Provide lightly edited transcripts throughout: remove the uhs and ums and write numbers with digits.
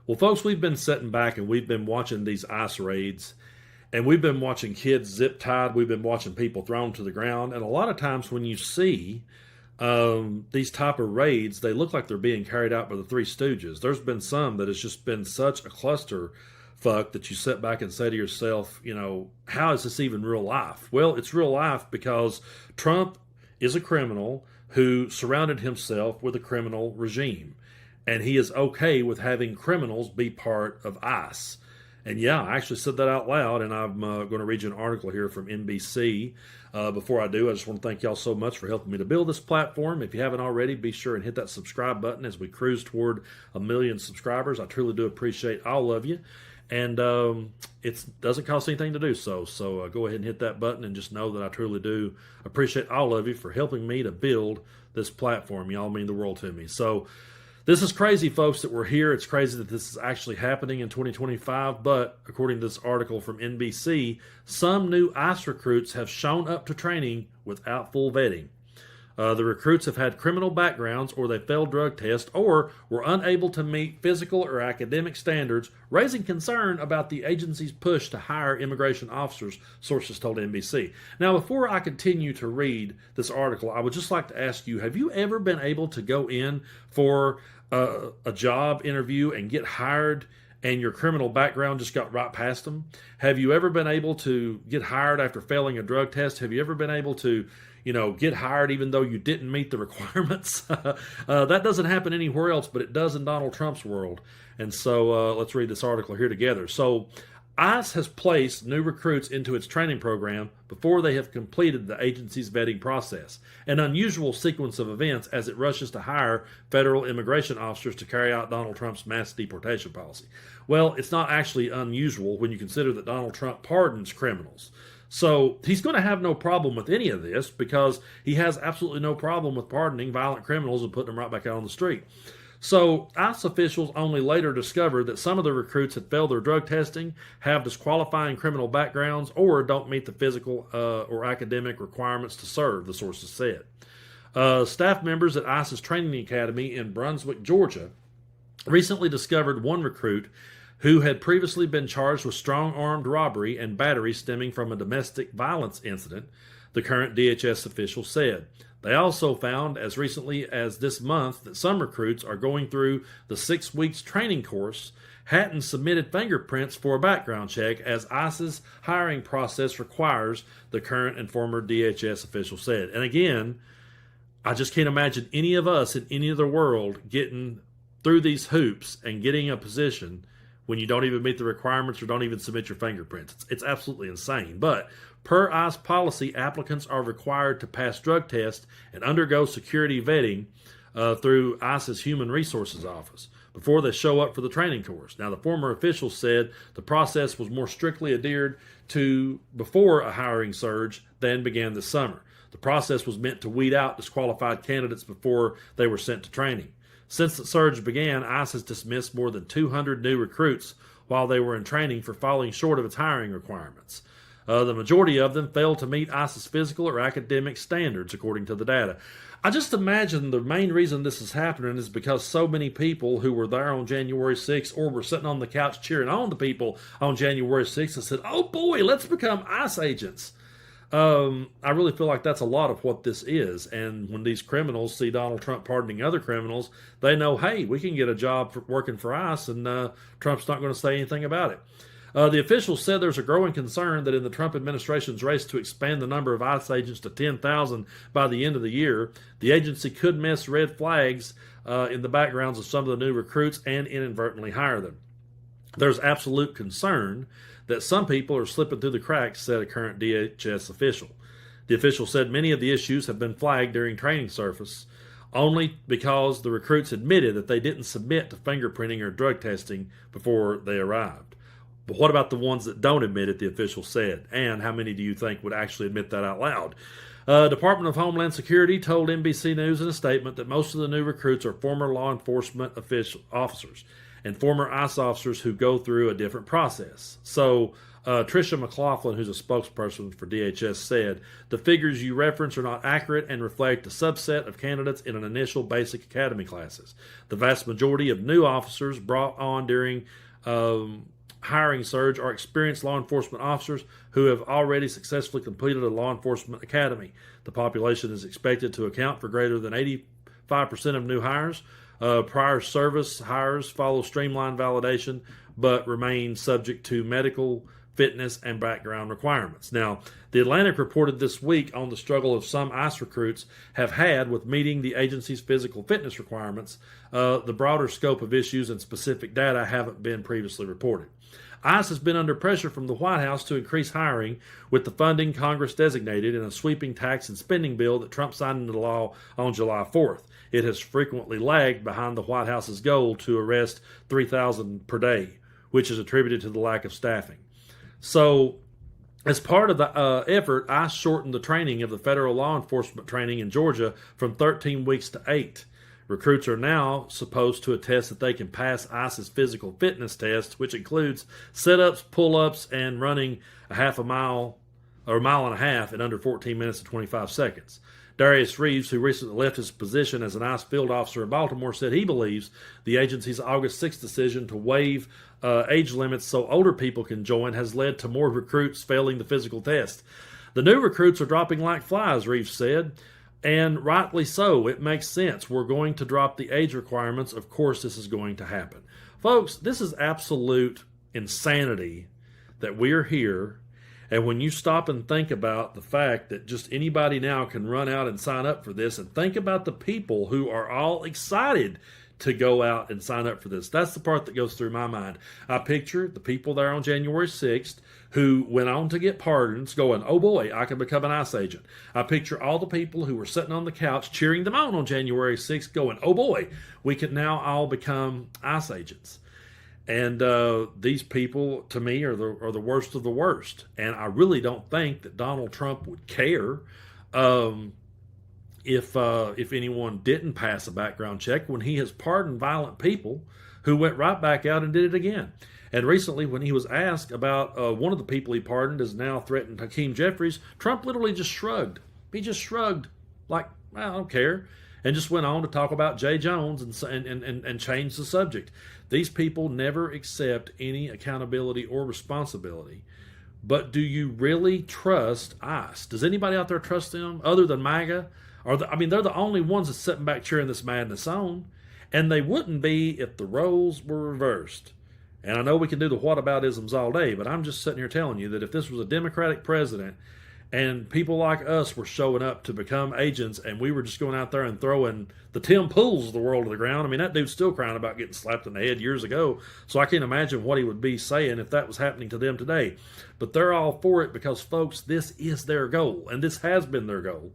Well, folks, we've been sitting back and we've been watching these ICE raids, and we've been watching kids zip tied. We've been watching people thrown to the ground. And a lot of times when you see these type of raids, they look like they're being carried out by the Three Stooges. There's been some that has just been such a cluster fuck that you sit back and say to yourself, how is this even real life? Well, it's real life because Trump is a criminal who surrounded himself with a criminal regime. And he is okay with having criminals be part of ICE. And yeah, I actually said that out loud, and I'm going to read you an article here from NBC. Before I do, I just want to thank y'all so much for helping me to build this platform. If you haven't already, be sure and hit that subscribe button as we cruise toward 1 million subscribers. I truly do appreciate all of you. And it doesn't cost anything to do so. So go ahead and hit that button and just know that I truly do appreciate all of you for helping me to build this platform. Y'all mean the world to me. So this is crazy, folks, that we're here. It's crazy that this is actually happening in 2025. But according to this article from NBC, some new ICE recruits have shown up to training without full vetting. The recruits have had criminal backgrounds, or they failed drug tests, or were unable to meet physical or academic standards, raising concern about the agency's push to hire immigration officers, sources told NBC. Now, before I continue to read this article, I would just like to ask you, have you ever been able to go in for a job interview and get hired and your criminal background just got right past them? Have you ever been able to get hired after failing a drug test? Have you ever been able to get hired even though you didn't meet the requirements? That doesn't happen anywhere else, but it does in Donald Trump's world. And so let's read this article here together. So ICE has placed new recruits into its training program before they have completed the agency's vetting process, an unusual sequence of events as it rushes to hire federal immigration officers to carry out Donald Trump's mass deportation policy. Well, it's not actually unusual when you consider that Donald Trump pardons criminals. So he's going to have no problem with any of this because he has absolutely no problem with pardoning violent criminals and putting them right back out on the street. So ICE officials only later discovered that some of the recruits had failed their drug testing, have disqualifying criminal backgrounds, or don't meet the physical or academic requirements to serve, the sources said. Staff members at ICE's training academy in Brunswick, Georgia, recently discovered one recruit who had previously been charged with strong armed robbery and battery stemming from a domestic violence incident, the current DHS official said. They also found as recently as this month that some recruits are going through the 6 weeks training course, hadn't submitted fingerprints for a background check as ICE's hiring process requires, the current and former DHS official said. And again, I just can't imagine any of us in any other world getting through these hoops and getting a position when you don't even meet the requirements or don't even submit your fingerprints. It's absolutely insane. But per ICE policy, applicants are required to pass drug tests and undergo security vetting through ICE's Human Resources Office before they show up for the training course. Now, the former official said the process was more strictly adhered to before a hiring surge than began this summer. The process was meant to weed out disqualified candidates before they were sent to training. Since the surge began, ICE has dismissed more than 200 new recruits while they were in training for falling short of its hiring requirements. The majority of them failed to meet ICE's physical or academic standards, according to the data. I just imagine the main reason this is happening is because so many people who were there on January 6th or were sitting on the couch cheering on the people on January 6th and said, oh boy, let's become ICE agents. I really feel like that's a lot of what this is. And when these criminals see Donald Trump pardoning other criminals, they know, hey, we can get a job working for ICE, and Trump's not going to say anything about it. The officials said there's a growing concern that in the Trump administration's race to expand the number of ICE agents to 10,000 by the end of the year, the agency could miss red flags in the backgrounds of some of the new recruits and inadvertently hire them. There's absolute concern that some people are slipping through the cracks, said a current DHS official. The official said many of the issues have been flagged during training surface only because the recruits admitted that they didn't submit to fingerprinting or drug testing before they arrived. But what about the ones that don't admit it, the official said, and how many do you think would actually admit that out loud? Department of Homeland Security told NBC News in a statement that most of the new recruits are former law enforcement officers and former ICE officers who go through a different process. So Tricia McLaughlin, who's a spokesperson for DHS, said, "The figures you reference are not accurate and reflect a subset of candidates in an initial basic academy classes. The vast majority of new officers brought on during hiring surge are experienced law enforcement officers who have already successfully completed a law enforcement academy. The population is expected to account for greater than 85% of new hires. Prior service hires follow streamlined validation, but remain subject to medical, fitness, and background requirements." Now, the Atlantic reported this week on the struggle of some ICE recruits have had with meeting the agency's physical fitness requirements. The broader scope of issues and specific data haven't been previously reported. ICE has been under pressure from the White House to increase hiring with the funding Congress designated in a sweeping tax and spending bill that Trump signed into law on July 4th. It has frequently lagged behind the White House's goal to arrest 3,000 per day, which is attributed to the lack of staffing. So, as part of the effort, ICE shortened the training of the federal law enforcement training in Georgia from 13 weeks to 8. Recruits are now supposed to attest that they can pass ICE's physical fitness test, which includes sit-ups, pull-ups, and running a half a mile or a mile and a half in under 14 minutes and 25 seconds. Darius Reeves, who recently left his position as an ICE field officer in Baltimore, said he believes the agency's August 6th decision to waive age limits so older people can join has led to more recruits failing the physical test. "The new recruits are dropping like flies," Reeves said, "and rightly so. It makes sense. We're going to drop the age requirements. Of course, this is going to happen." Folks, this is absolute insanity that we're here. And when you stop and think about the fact that just anybody now can run out and sign up for this, and think about the people who are all excited to go out and sign up for this, that's the part that goes through my mind. I picture the people there on January 6th who went on to get pardons going, "Oh boy, I can become an ICE agent." I picture all the people who were sitting on the couch cheering them on January 6th going, "Oh boy, we can now all become ICE agents." And these people, to me, are the worst of the worst. And I really don't think that Donald Trump would care if anyone didn't pass a background check when he has pardoned violent people who went right back out and did it again. And recently, when he was asked about one of the people he pardoned is now threatened Hakeem Jeffries, Trump literally just shrugged. He just shrugged like, "I don't care," and just went on to talk about Jay Jones and change the subject. These people never accept any accountability or responsibility. But do you really trust ICE? Does anybody out there trust them other than MAGA? They're the only ones that's sitting back cheering this madness on. And they wouldn't be if the roles were reversed. And I know we can do the whataboutisms all day, but I'm just sitting here telling you that if this was a Democratic president and people like us were showing up to become agents and we were just going out there and throwing the Tim Pools of the world to the ground, I mean, that dude's still crying about getting slapped in the head years ago. So I can't imagine what he would be saying if that was happening to them today. But they're all for it because, folks, this is their goal, and this has been their goal.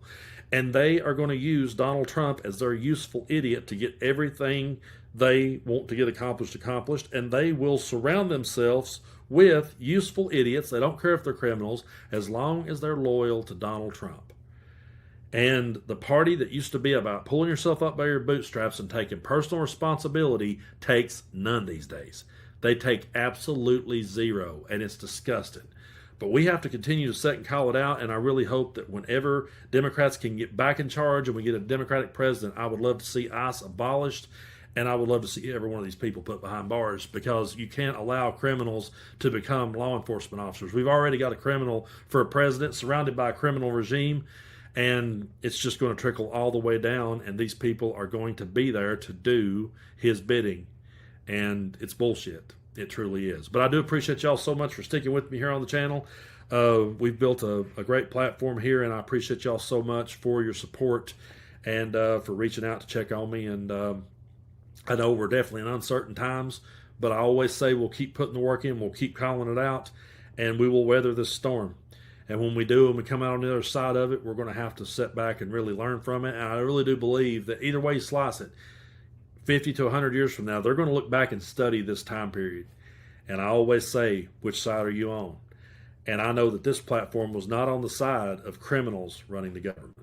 And they are going to use Donald Trump as their useful idiot to get everything they want to get accomplished, and they will surround themselves with useful idiots. They don't care if they're criminals, as long as they're loyal to Donald Trump. And the party that used to be about pulling yourself up by your bootstraps and taking personal responsibility takes none these days. They take absolutely zero, and it's disgusting. But we have to continue to set and call it out, and I really hope that whenever Democrats can get back in charge and we get a Democratic president, I would love to see ICE abolished, and I would love to see every one of these people put behind bars, because you can't allow criminals to become law enforcement officers. We've already got a criminal for a president surrounded by a criminal regime, and it's just going to trickle all the way down, and these people are going to be there to do his bidding, and it's bullshit. It truly is. But I do appreciate y'all so much for sticking with me here on the channel. We've built a great platform here, and I appreciate y'all so much for your support and for reaching out to check on me. And I know we're definitely in uncertain times, but I always say we'll keep putting the work in, we'll keep calling it out, and we will weather this storm. And when we do, and we come out on the other side of it, we're going to have to sit back and really learn from it. And I really do believe that either way you slice it, 50 to 100 years from now, they're going to look back and study this time period. And I always say, which side are you on? And I know that this platform was not on the side of criminals running the government.